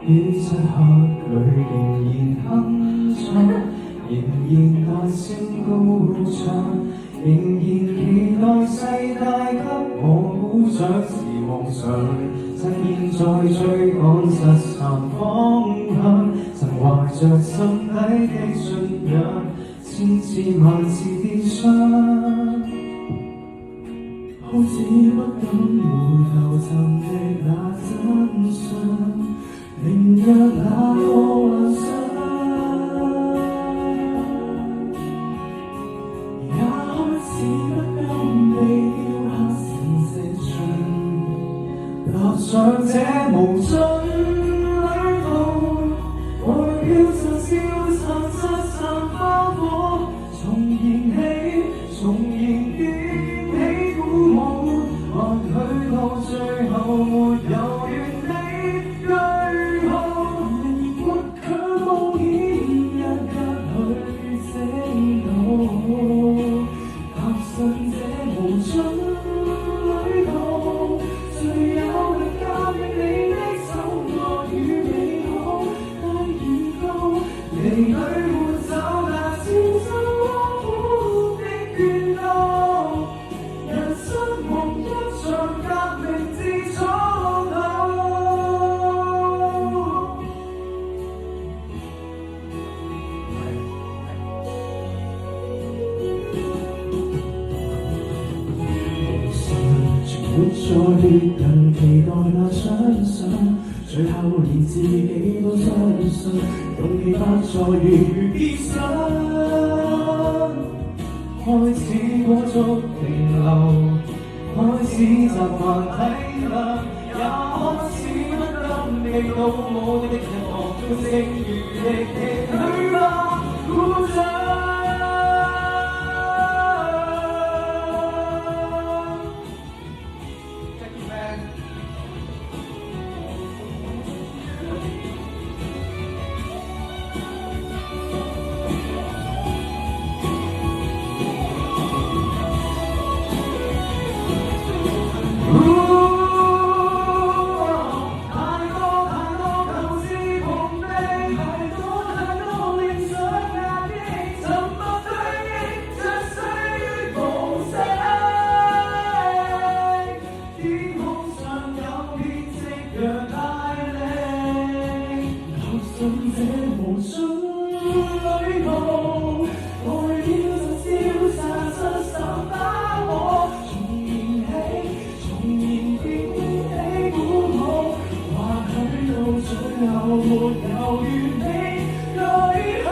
於漆黑裏仍然哼唱，仍然大聲高唱，仍然期待世界給我鼓掌是夢想，趁現在追趕失散方向，曾懷着心底的信仰，千次萬次跌傷，好似不敢回頭尋覓那真相，凌虐那個幻想，也開始不甘被雕刻成石像，踏上這無盡旅途，外表就消散失散花火，重燃起，重燃點起鼓舞，或許到最後沒有完美句號，或卻冒險一刻去醒覺，踏上這無盡旅途，誰有力駕馭你的手愛與美好，帶預告離去沒找那千辛萬苦的眷顧，人生夢一場革命至初頭。活在別人期待那獎賞，最後連自己都相信，勇氣不再如理想，開始鼓足停留，開始習慣體諒，也開始不甘地到我的日落，剩餘力氣去吧，鼓掌。這無盡旅途，外表就消散失散花火，重燃起，重燃點起鼓舞，或許到最後沒有完美句號。